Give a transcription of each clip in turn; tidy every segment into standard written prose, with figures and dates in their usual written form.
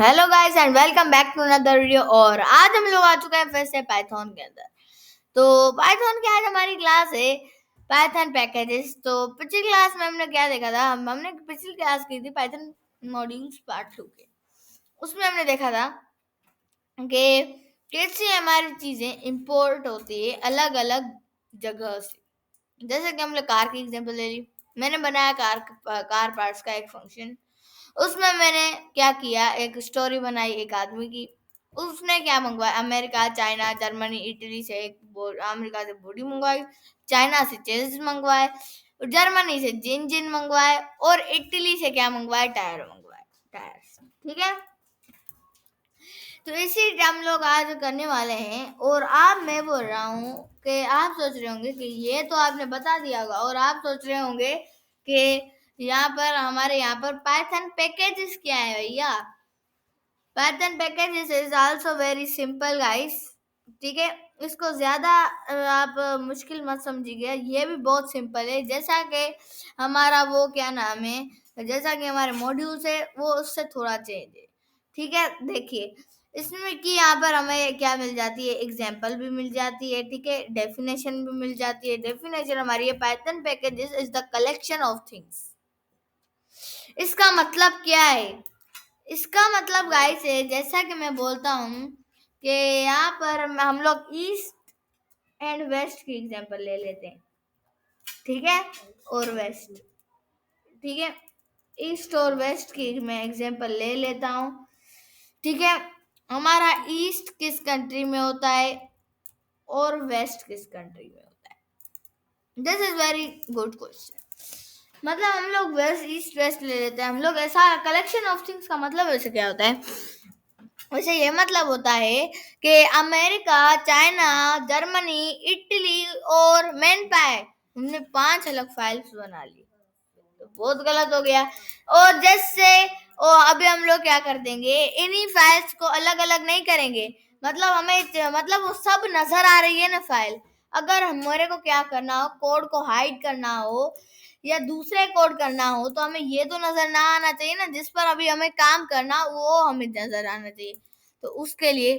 Hello guys and welcome back to another video. और आज हम लोग आ चुके हैं फिर से पाइथन के अंदर। तो पाइथन की आज हमारी क्लास है पाइथन पैकेजेस। तो पिछली क्लास में हमने क्या देखा था, हमने पिछली क्लास की थी पाइथन मॉड्यूल्स पार्ट 2 के। उसमें हमने देखा था कि कैसे हमारी चीजें इंपोर्ट होती है अलग अलग जगह से। जैसे कि हम लोग कार की एग्जांपल ले ली। मैंने बनाया कार पार्ट्स का एक फंक्शन। उसमें मैंने क्या किया, एक स्टोरी बनाई एक आदमी की। उसने क्या मंगवाया, अमेरिका, चाइना, जर्मनी, इटली से अमेरिका से बॉडी मंगवाई, चाइना से चेसिस मंगवाए, जर्मनी से इंजन मंगवाए और इटली से क्या मंगवाए, टायर मंगवाए, टायर्स। ठीक है, तो इसी हम लोग आज करने वाले हैं। और आप, मैं बोल रहा हूँ कि आप सोच रहे होंगे कि ये तो आपने बता दिया होगा, और आप सोच रहे होंगे कि यहाँ पर हमारे यहाँ पर पाइथन पैकेजेस क्या है भैया। Python packages is also very simple guys. ठीक है, इसको ज्यादा आप मुश्किल मत समझिएगा, ये भी बहुत सिंपल है। जैसा कि हमारा वो क्या नाम है, जैसा कि हमारे मॉड्यूल्स है वो उससे थोड़ा चेंज है। ठीक है, देखिए इसमें कि यहाँ पर हमें क्या मिल जाती है, एग्जाम्पल भी मिल जाती है। ठीक है, डेफिनेशन भी मिल जाती है। डेफिनेशन हमारी है, Python packages is the collection of things. इसका मतलब क्या है, इसका मतलब गाइस है, जैसा कि मैं बोलता हूँ कि यहाँ पर हम लोग ईस्ट एंड वेस्ट की एग्जांपल ले लेते हैं। ठीक है, और वेस्ट। ठीक है, ईस्ट और वेस्ट की मैं एग्जांपल ले लेता हूँ। ठीक है, हमारा ईस्ट किस कंट्री में होता है और वेस्ट किस कंट्री में होता है। This is very good question. मतलब हम लोग वेस्ट ईस्ट वेस्ट ले लेते हैं हम लोग। ऐसा कलेक्शन ऑफ थिंग्स का मतलब वैसे क्या होता है, वैसे ये मतलब होता है कि अमेरिका, चाइना, जर्मनी, इटली और मैनपाई, हमने 5 अलग फाइल्स बना ली, तो बहुत गलत हो गया। और जैसे अभी हम लोग क्या कर देंगे, इन्हीं फाइल्स को अलग अलग नहीं करेंगे। मतलब हमें, मतलब वो सब नजर आ रही है ना फाइल। अगर हमारे को क्या करना हो, कोड को हाइड करना हो या दूसरे कोड करना हो, तो हमें ये तो नजर ना आना चाहिए ना, जिस पर अभी हमें काम करना वो हमें नजर आना चाहिए। तो उसके लिए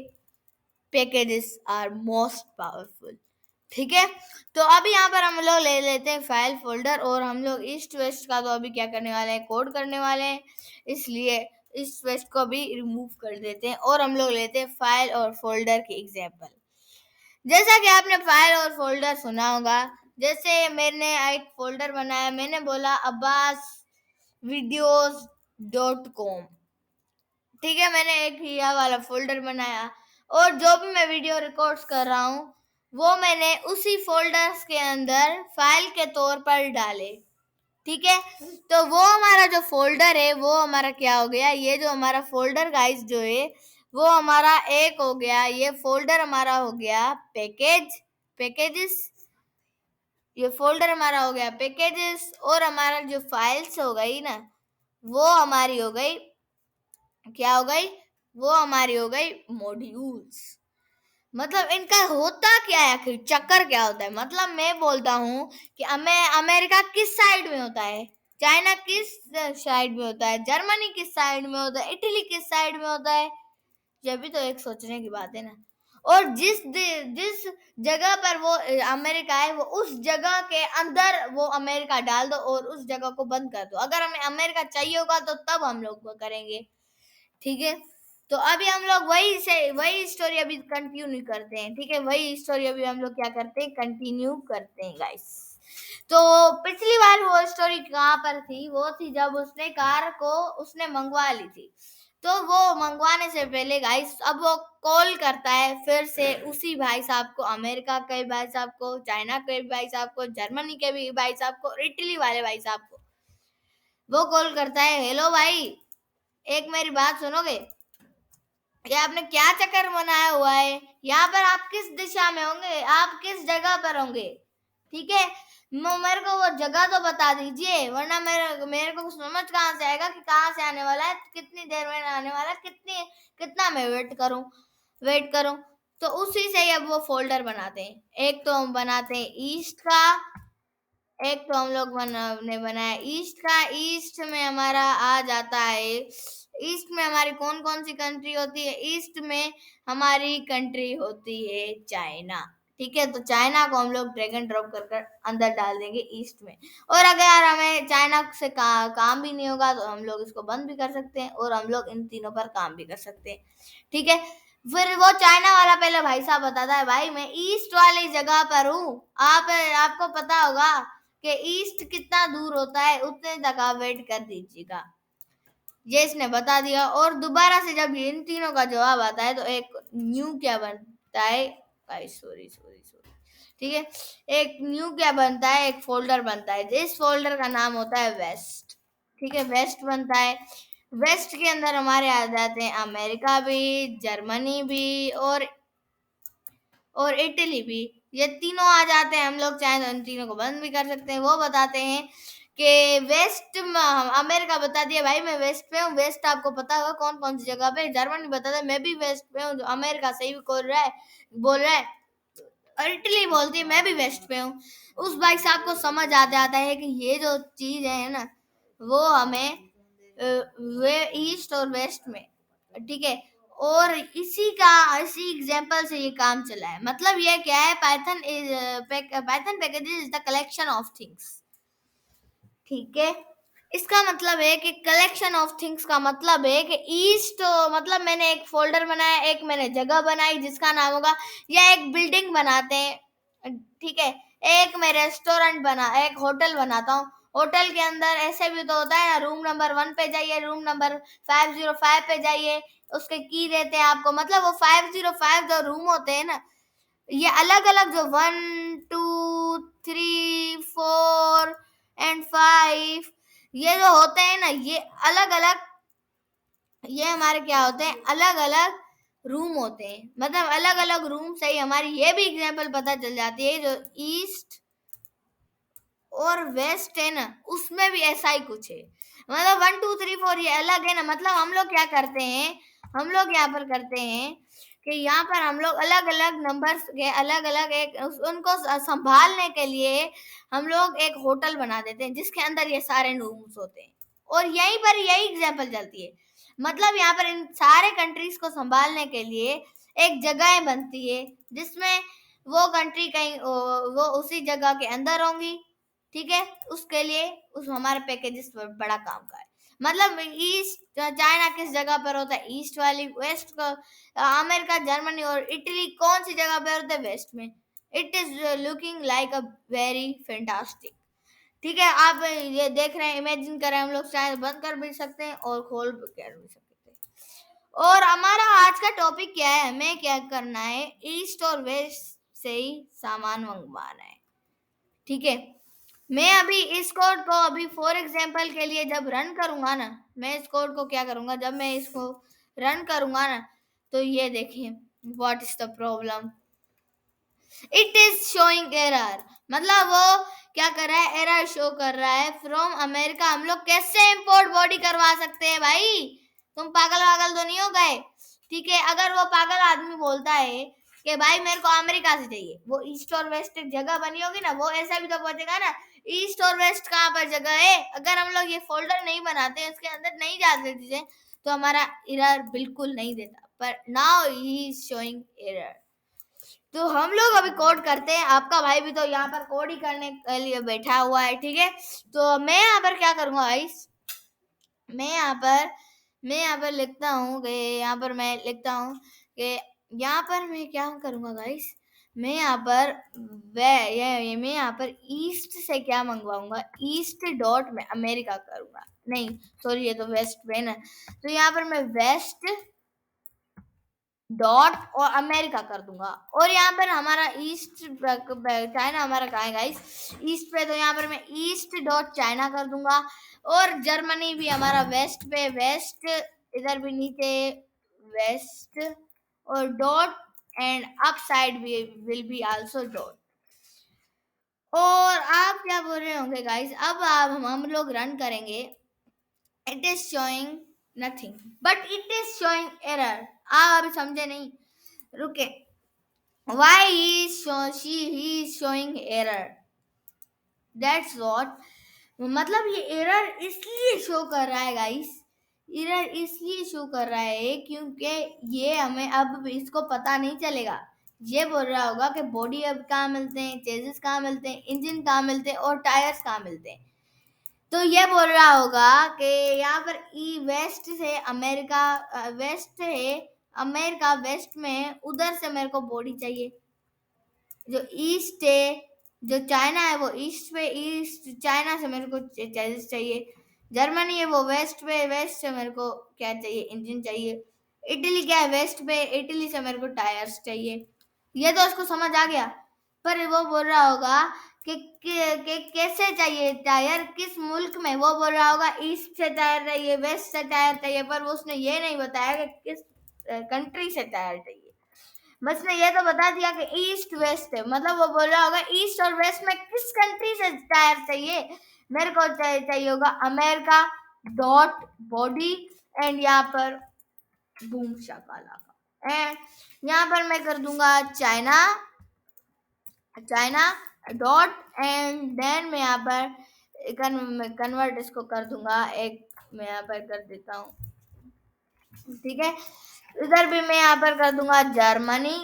पैकेजेस आर मोस्ट पावरफुल। ठीक है, तो अभी यहाँ पर हम लोग ले लेते हैं फाइल फोल्डर, और हम लोग ईस्ट वेस्ट का तो अभी क्या करने वाले हैं, कोड करने वाले हैं। इसलिए ईस्ट वेस्ट को भी रिमूव कर देते हैं और हम लोग लेते हैं फाइल और फोल्डर की एग्जांपल। जैसा कि आपने फाइल और फोल्डर सुना होगा, जैसे मैंने एक फोल्डर बनाया, मैंने बोला अब्बास वीडियोस .com। ठीक है, मैंने एक यह वाला फोल्डर बनाया, और जो भी मैं वीडियो रिकॉर्ड्स कर रहा हूँ वो मैंने उसी फोल्डर्स के अंदर फाइल के तौर पर डाले। ठीक है, तो वो हमारा जो फोल्डर है वो हमारा क्या हो गया, ये जो हमारा फोल्डर गाइस जो है वो हमारा एक हो गया, ये फोल्डर हमारा हो गया पैकेजेस। ये फोल्डर हमारा हो गया पैकेजेस, और हमारा जो फाइल्स हो गई ना, वो हमारी हो गई, क्या हो गई, वो हमारी हो गई मॉड्यूल्स। मतलब इनका होता क्या है, आखिर चक्कर क्या होता है। मतलब मैं बोलता हूँ कि अमेरिका किस साइड में होता है, चाइना किस साइड में होता है, जर्मनी किस साइड में होता है, इटली किस साइड में होता है। ये भी तो एक सोचने की बात है ना। और जिस जगह पर वो अमेरिका है, वो उस जगह के अंदर वो अमेरिका डाल दो और उस जगह को बंद कर दो। अगर हमें अमेरिका चाहिए होगा तो तब हम लोग वो करेंगे। ठीक है, तो अभी हम लोग वही स्टोरी अभी कंटिन्यू करते हैं। ठीक है, वही स्टोरी अभी हम लोग क्या करते हैं, कंटिन्यू करते हैं गाइस। तो पिछली बार वो स्टोरी कहाँ पर थी, वो थी जब उसने कार को उसने मंगवा ली थी। तो वो मंगवाने से पहले गाइस, अब वो कॉल करता है फिर से उसी भाई साहब को, अमेरिका के भाई साहब को, चाइना के भाई साहब को, जर्मनी के भी भाई साहब को, इटली वाले भाई साहब को। वो कॉल करता है, हेलो भाई, एक मेरी बात सुनोगे, ये आपने क्या चक्कर बनाया हुआ है, यहाँ पर आप किस दिशा में होंगे, आप किस जगह पर होंगे। ठीक है, मेरे को वो जगह तो बता दीजिए, वरना मेरे को समझ कहाँ से आएगा कि कहाँ से आने वाला है, कितनी देर में आने वाला है, कितना मैं वेट करूं। तो उसी से ही अब वो फोल्डर बनाते हैं। एक तो हम बनाते हैं ईस्ट का, एक तो हम लोग ने बनाया ईस्ट का। ईस्ट में हमारा आ जाता है ईस्ट में हमारी कौन कौन सी कंट्री होती है? ईस्ट में हमारी कंट्री होती है चाइना। ठीक है, तो चाइना को हम लोग ड्रैग एंड ड्रॉप कर कर अंदर डाल देंगे ईस्ट में। और अगर हमें चाइना से काम भी नहीं होगा तो हम लोग इसको बंद भी कर सकते हैं और हम लोग इन तीनों पर काम भी कर सकते हैं। ठीक है, फिर वो चाइना वाला पहले भाई साहब बताता है, भाई मैं ईस्ट वाली जगह पर हूँ, आपको पता होगा कि ईस्ट कितना दूर होता है, उतने तक आप वेट कर दीजिएगा। ये इसने बता दिया। और दोबारा से जब इन तीनों का जवाब आता है तो एक न्यू क्या बनता है, सॉरी सॉरी सॉरी, ठीक है, एक न्यू क्या बनता है, एक फोल्डर बनता है। जिस फोल्डर का नाम होता है वेस्ट। ठीक है, वेस्ट बनता है। वेस्ट के अंदर हमारे आ जाते हैं अमेरिका भी, जर्मनी भी और इटली भी। ये तीनों आ जाते हैं। हम लोग चाहे तो इन तीनों को बंद भी कर सकते हैं। वो बताते हैं कि वेस्ट में अमेरिका बता दिया, भाई मैं वेस्ट पे हूँ। वेस्ट आपको पता होगा कौन कौन सी जगह पे। जर्मनी बताता है मैं भी वेस्ट पे हूँ। अमेरिका सही बोल रहा है। और इटली बोलती है मैं भी वेस्ट पे हूँ। उस भाई साहब को समझ आ जाता है कि ये जो चीज है ना, वो हमें वे ईस्ट और वेस्ट में, ठीक है, और इसी एग्जांपल से ये काम चला है। मतलब ये क्या है, Python package is the collection of things. ठीक है, इसका मतलब है कि कलेक्शन ऑफ थिंग्स का मतलब है कि ईस्ट मतलब मैंने एक फोल्डर बनाया, एक मैंने जगह बनाई जिसका नाम होगा, या एक बिल्डिंग बनाते हैं। ठीक है, एक मैं रेस्टोरेंट एक होटल बनाता हूँ। होटल के अंदर ऐसे भी तो होता है ना, रूम नंबर 1 पे जाइए, रूम नंबर 505 पे जाइए, उसके की देते हैं आपको। मतलब वो 505 जो रूम होते हैं ना, ये अलग अलग जो 1 2 3 4 एंड 5, ये जो होते हैं ना, ये अलग अलग, ये हमारे क्या होते हैं, अलग अलग रूम होते हैं। मतलब अलग अलग रूम से ही हमारी ये भी एग्जांपल पता चल जाती है, जो ईस्ट और वेस्ट है ना, उसमें भी ऐसा ही कुछ है। मतलब 1 2 3 4 ये अलग है ना। मतलब हम लोग क्या करते हैं, हम लोग यहाँ पर करते हैं कि यहाँ पर हम लोग अलग अलग नंबर्स के अलग अलग उनको संभालने के लिए हम लोग एक होटल बना देते हैं जिसके अंदर ये सारे रूम्स होते हैं। और यहीं पर यही एग्जाम्पल चलती है। मतलब यहाँ पर इन सारे कंट्रीज को संभालने के लिए एक जगह बनती है जिसमें वो कंट्री कहीं वो उसी जगह के अंदर होंगी। ठीक है, उसके लिए उस हमारे पैकेजेस पर बड़ा काम का है। मतलब ईस्ट चाइना किस जगह पर होता है, ईस्ट वाली। वेस्ट को अमेरिका, जर्मनी और इटली कौन सी जगह पर होता है, वेस्ट में। It is looking like a very fantastic. ठीक है, आप ये देख रहे हैं, इमेजिन कर रहे हैं, हम लोग शायद बंद कर भी सकते हैं और खोल भी कर भी सकते हैं। और हमारा आज का टॉपिक क्या है, हमें क्या करना है, ईस्ट और वेस्ट से ही सामान मंगवाना है। ठीक है, मैं अभी इस कोड को अभी फॉर एग्जांपल के लिए जब रन करूंगा ना, मैं इस कोड को क्या करूंगा, जब मैं इसको रन करूंगा ना, तो ये देखिए what is the problem, it is showing error. मतलब वो क्या कर रहा है, एरर शो कर रहा है फ्रॉम अमेरिका। हम लोग कैसे इंपोर्ट बॉडी करवा सकते हैं भाई, तुम पागल वागल तो नहीं हो गए। ठीक है, अगर वो पागल आदमी बोलता है कि भाई मेरे को अमेरिका से चाहिए, वो ईस्ट और वेस्ट एक जगह बनी होगी ना, वो ऐसा भी तो पहुंचेगा ना, ईस्ट और वेस्ट कहाँ पर जगह है। अगर हम लोग ये फोल्डर नहीं बनाते, उसके अंदर नहीं जाते चीजें, तो हमारा एरर बिल्कुल नहीं देता। पर now he is showing error. तो हम लोग अभी कोड करते हैं। आपका भाई भी तो यहाँ पर कोड ही करने के लिए बैठा हुआ है। ठीक है, तो मैं यहाँ पर क्या करूंगा गाइस, मैं यहाँ पर लिखता हूँ कि मैं यहाँ पर मैं क्या करूंगा गाइस, मैं यहाँ पर मैं यहाँ पर ईस्ट से क्या मंगवाऊंगा, ईस्ट डॉट में अमेरिका करूंगा, नहीं सॉरी ये तो वेस्ट में ना, तो यहाँ पर मैं वेस्ट डॉट और अमेरिका कर दूंगा। और यहाँ पर हमारा ईस्ट चाइना हमारा कहाँ है गाइस, ईस्ट पे, तो यहाँ पर मैं ईस्ट डॉट चाइना कर दूंगा। और जर्मनी भी हमारा वेस्ट पे, वेस्ट इधर भी नीचे वेस्ट और डॉट एंड अप साइड भी विल बी आल्सो डॉट। और आप क्या बोल रहे होंगे गाइस, अब आप हम लोग रन करेंगे, it is showing nothing but it is showing error. आप अभी समझे नहीं, रुके, why he is showing error, that's what। मतलब ये एरर इसलिए शो कर रहा है गाइस, एरर इसलिए शो कर रहा है क्योंकि ये हमें अब इसको पता नहीं चलेगा। ये बोल रहा होगा कि बॉडी अब कहाँ मिलते हैं, चेसिस कहाँ मिलते हैं, इंजन कहाँ मिलते हैं और टायर्स कहाँ मिलते हैं। तो ये बोल रहा होगा कि यहाँ पर ई वेस्ट से अमेरिका, वेस्ट है अमेरिका, वेस्ट में उधर से मेरे को बॉडी चाहिए। जो ईस्ट है, जो चाइना है वो ईस्ट पे, ईस्ट चाइना से मेरे को चेसिस चाहिए। जर्मनी है वो वेस्ट पे, वेस्ट से मेरे को क्या चाहिए, इंजन चाहिए। इटली क्या है, वेस्ट पे, इटली से मेरे को टायर्स चाहिए। ये तो उसको समझ आ गया। पर वो बोल रहा होगा कि कैसे चाहिए टायर, किस मुल्क में। वो बोल रहा होगा ईस्ट से टायर चाहिए, वेस्ट से टायर चाहिए, पर वो उसने ये नहीं बताया कि किस कंट्री से टायर चाहिए। बस ने ये तो बता दिया कि ईस्ट वेस्ट है, मतलब वो बोल रहा होगा ईस्ट और वेस्ट में किस कंट्री से टायर चाहिए। मेरे को चाहिए होगा अमेरिका डॉट बॉडी एंड यहाँ पर बूम शाकाला एंड यहाँ पर मैं कर दूंगा China, China dot and then मैं यहाँ पर कन्वर्ट इसको कर दूंगा एक, मैं यहाँ पर कर देता हूँ, ठीक है। इधर भी मैं यहाँ पर कर दूंगा जर्मनी,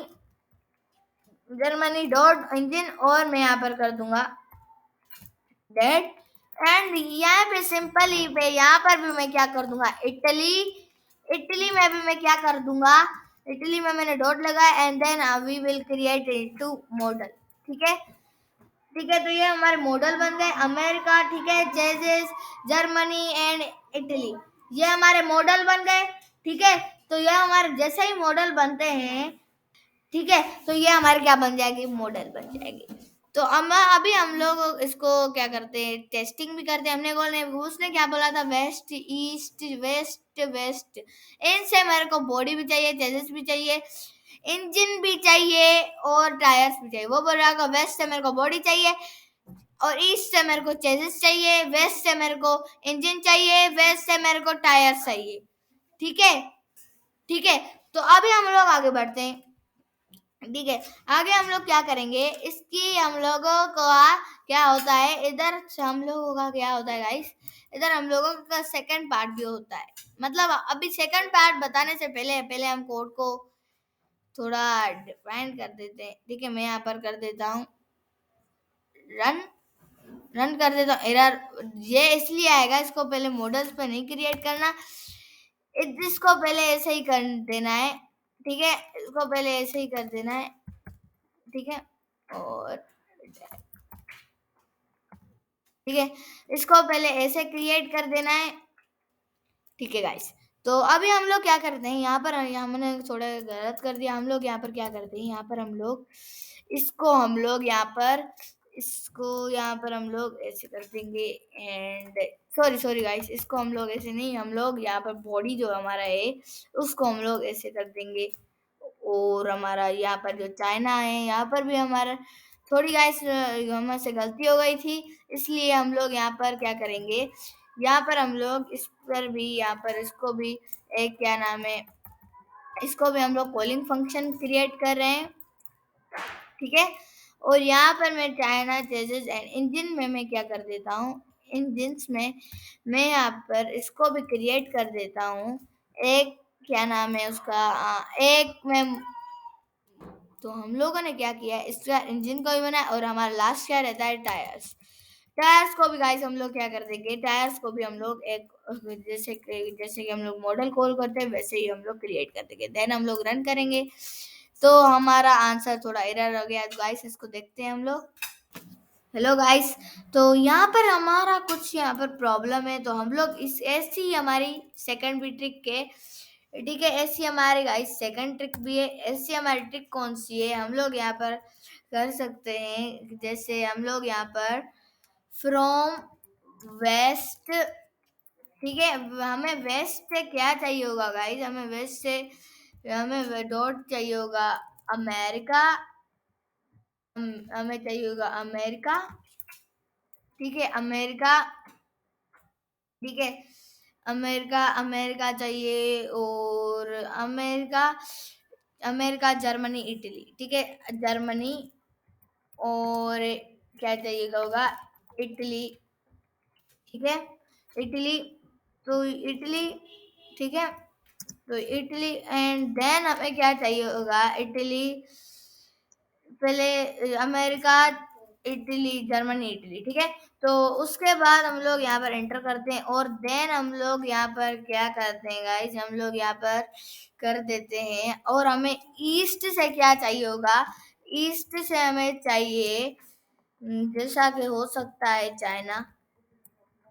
जर्मनी डॉट इंजन, और मैं यहाँ पर कर दूंगा डेट एंड यहाँ पे सिंपल ही पे यहाँ पर भी मैं क्या कर दूंगा इटली, इटली में भी मैं क्या कर दूंगा, इटली में मैंने डॉट लगाया and then we will create two model, ठीक है। ठीक है, तो ये हमारे मॉडल बन गए अमेरिका, ठीक है, चेसिस, जर्मनी एंड इटली, ये हमारे मॉडल बन गए, ठीक है। तो ये हमारे जैसे ही मॉडल बनते हैं, ठीक है, तो ये हमारे क्या बन जाएगी, मॉडल बन जाएगी। तो अभी हम लोग इसको क्या करते हैं, टेस्टिंग भी करते हैं। हमने बोले, उसने क्या बोला था, वेस्ट ईस्ट वेस्ट वेस्ट, इनसे मेरे को बॉडी भी चाहिए, चेसिस भी चाहिए, इंजन भी चाहिए और टायर्स भी चाहिए। वो बोल रहा है वेस्ट से मेरे को बॉडी चाहिए और ईस्ट से मेरे को चेसिस चाहिए, वेस्ट से मेरे को इंजन चाहिए, वेस्ट से मेरे को टायर्स चाहिए, ठीक है। ठीक है, तो अभी हम लोग आगे बढ़ते हैं, ठीक है। आगे हम लोग क्या करेंगे, इसकी हम लोगों को क्या होता है, इधर हम लोगों का क्या होता है गाइस, इधर हम लोगों का सेकंड पार्ट भी होता है। मतलब अभी सेकंड पार्ट बताने से पहले पहले हम कोड को थोड़ा डिफाइन कर देते हैं, ठीक है। मैं यहाँ पर कर देता हूँ रन, रन कर देता हूँ। एरर ये इसलिए आएगा, इसको पहले मॉडल्स पे नहीं क्रिएट करना, इसको पहले ऐसे ही कर देना है, ठीक है। इसको पहले ऐसे ही कर देना है, ठीक है। और ठीक है, इसको पहले ऐसे क्रिएट कर देना है, ठीक है गाइस। तो अभी हम लोग क्या करते हैं, यहाँ पर हमने थोड़ा गलत कर दिया। हम लोग यहाँ पर क्या करते हैं, यहाँ पर हम लोग इसको हम लोग यहाँ पर इसको यहाँ पर हम लोग ऐसे कर देंगे एंड सॉरी सॉरी गाइस, इसको हम लोग ऐसे नहीं, हम लोग यहाँ पर बॉडी जो हमारा है उसको हम लोग ऐसे कर देंगे। और हमारा यहाँ पर जो चाइना है, यहाँ पर भी हमारा थोड़ी गाइस हमसे गलती हो गई थी, इसलिए हम लोग यहाँ पर क्या करेंगे, यहाँ पर हम लोग इस पर भी, यहाँ पर इसको भी एक क्या नाम है, इसको भी हम लोग कॉलिंग फंक्शन क्रिएट कर रहे हैं, ठीक है। और यहाँ पर मैं चाइना चेसिस एंड इंजन में मैं क्या कर देता हूँ, इंजन्स में मैं यहाँ पर इसको भी क्रिएट कर देता हूँ, एक क्या नाम है उसका, एक मैं, तो हम लोगों ने क्या किया, इसका इंजन को भी बनाया और हमारा लास्ट क्या रहता है, टायर्स। टायर्स को भी गाइस हम लोग क्या कर देंगे, टायर्स को भी हम लोग एक जैसे जैसे कि हम लोग मॉडल कॉल करते हैं वैसे ही हम लोग क्रिएट कर देंगे, देन हम लोग रन करेंगे। तो हमारा आंसर थोड़ा एरर हो गया गाइस, इसको देखते हैं हम लोग। हेलो गाइस, तो यहाँ पर हमारा कुछ यहाँ पर प्रॉब्लम है, तो हम लोग इस ऐसी हमारी सेकंड भी ट्रिक के, ठीक है, ऐसी हमारे गाइस सेकंड ट्रिक भी है। ऐसी हमारी ट्रिक कौन सी है, हम लोग यहाँ पर कर सकते हैं, जैसे हम लोग यहाँ पर फ्रॉम वेस्ट, ठीक है, हमें वेस्ट से क्या चाहिए होगा गाइस, हमें वेस्ट से हमें डॉट चाहिए होगा अमेरिका, हमें चाहिए होगा अमेरिका, ठीक है, अमेरिका, ठीक है, अमेरिका, अमेरिका चाहिए और अमेरिका, अमेरिका, जर्मनी, इटली, ठीक है, जर्मनी और क्या चाहिएगा होगा, इटली, ठीक है, इटली, तो इटली ठीक है। तो इटली एंड देन हमें क्या चाहिए होगा, इटली पहले, अमेरिका, इटली, जर्मनी, इटली, ठीक है। तो उसके बाद हम लोग यहाँ पर एंटर करते हैं और देन हम लोग यहाँ पर क्या करते हैं गाइस, हम लोग यहाँ पर कर देते हैं और हमें ईस्ट से क्या चाहिए होगा, ईस्ट से हमें चाहिए जैसा कि हो सकता है चाइना,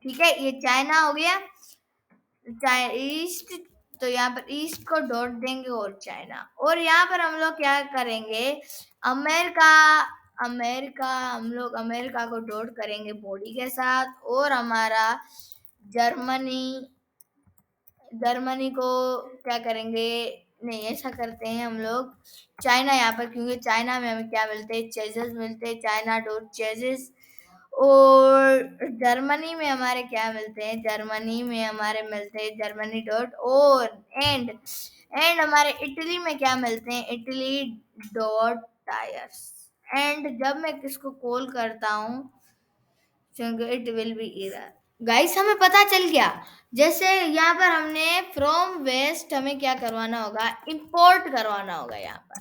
ठीक है, ये चाइना हो गया, ईस्ट। तो यहाँ पर ईस्ट को डॉट देंगे और चाइना, और यहाँ पर हम लोग क्या करेंगे, अमेरिका, अमेरिका, हम लोग अमेरिका को डॉट करेंगे बॉडी के साथ, और हमारा जर्मनी, जर्मनी को क्या करेंगे, नहीं ऐसा करते हैं हम लोग चाइना यहाँ पर, क्योंकि चाइना में हमें क्या मिलते हैं, चेजेस मिलते हैं, चाइना डॉट चेजेस। और जर्मनी में हमारे क्या मिलते हैं, जर्मनी में हमारे मिलते हैं जर्मनी डॉट, और एंड हमारे इटली में क्या मिलते हैं, इटली डॉट टायर्स। एंड जब मैं किसको कॉल करता हूँ, it will be error. Guys हमें पता चल गया, जैसे यहाँ पर हमने फ्रॉम वेस्ट हमें क्या करवाना होगा, इंपोर्ट करवाना होगा यहाँ पर,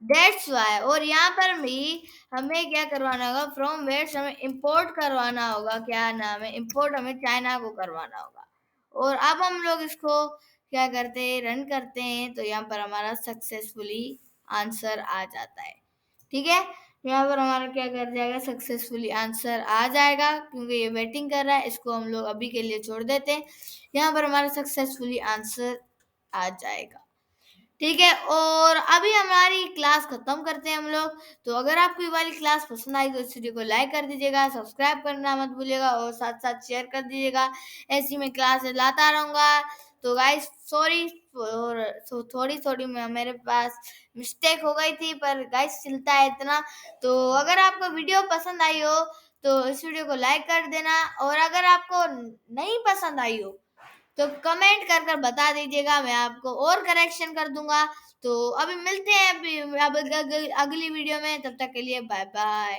दैट्स वाई। और यहाँ पर भी हमें क्या करवाना होगा, फ्रॉम वेस्ट हमें इंपोर्ट करवाना होगा, क्या नाम है, इंपोर्ट हमें चाइना को करवाना होगा। और अब हम लोग इसको क्या करते हैं, रन करते हैं, तो यहाँ पर हमारा सक्सेसफुली आंसर आ जाता है, ठीक है। यहाँ पर हमारा क्या कर जाएगा, सक्सेसफुली आंसर आ जाएगा, क्योंकि ये वेटिंग कर रहा है, इसको हम लोग अभी के लिए छोड़ देते हैं। यहाँ पर हमारा सक्सेसफुली आंसर आ जाएगा, ठीक है। और अभी हमारी क्लास खत्म करते हैं हम लोग। तो अगर आपको ये वाली क्लास पसंद आई तो इस वीडियो को लाइक कर दीजिएगा, सब्सक्राइब करना मत भूलिएगा, और साथ साथ शेयर कर दीजिएगा। ऐसी मैं क्लासेस लाता रहूँगा। तो गाइस सॉरी, और थोड़ी थोड़ी में मेरे पास मिस्टेक हो गई थी, पर गाइस चलता है इतना। तो अगर आपको वीडियो पसंद आई हो तो इस वीडियो को लाइक कर देना, और अगर आपको नहीं पसंद आई हो तो कमेंट कर कर बता दीजिएगा, मैं आपको और करेक्शन कर दूंगा। तो अभी मिलते हैं अभी अब अगली वीडियो में, तब तक के लिए बाय बाय।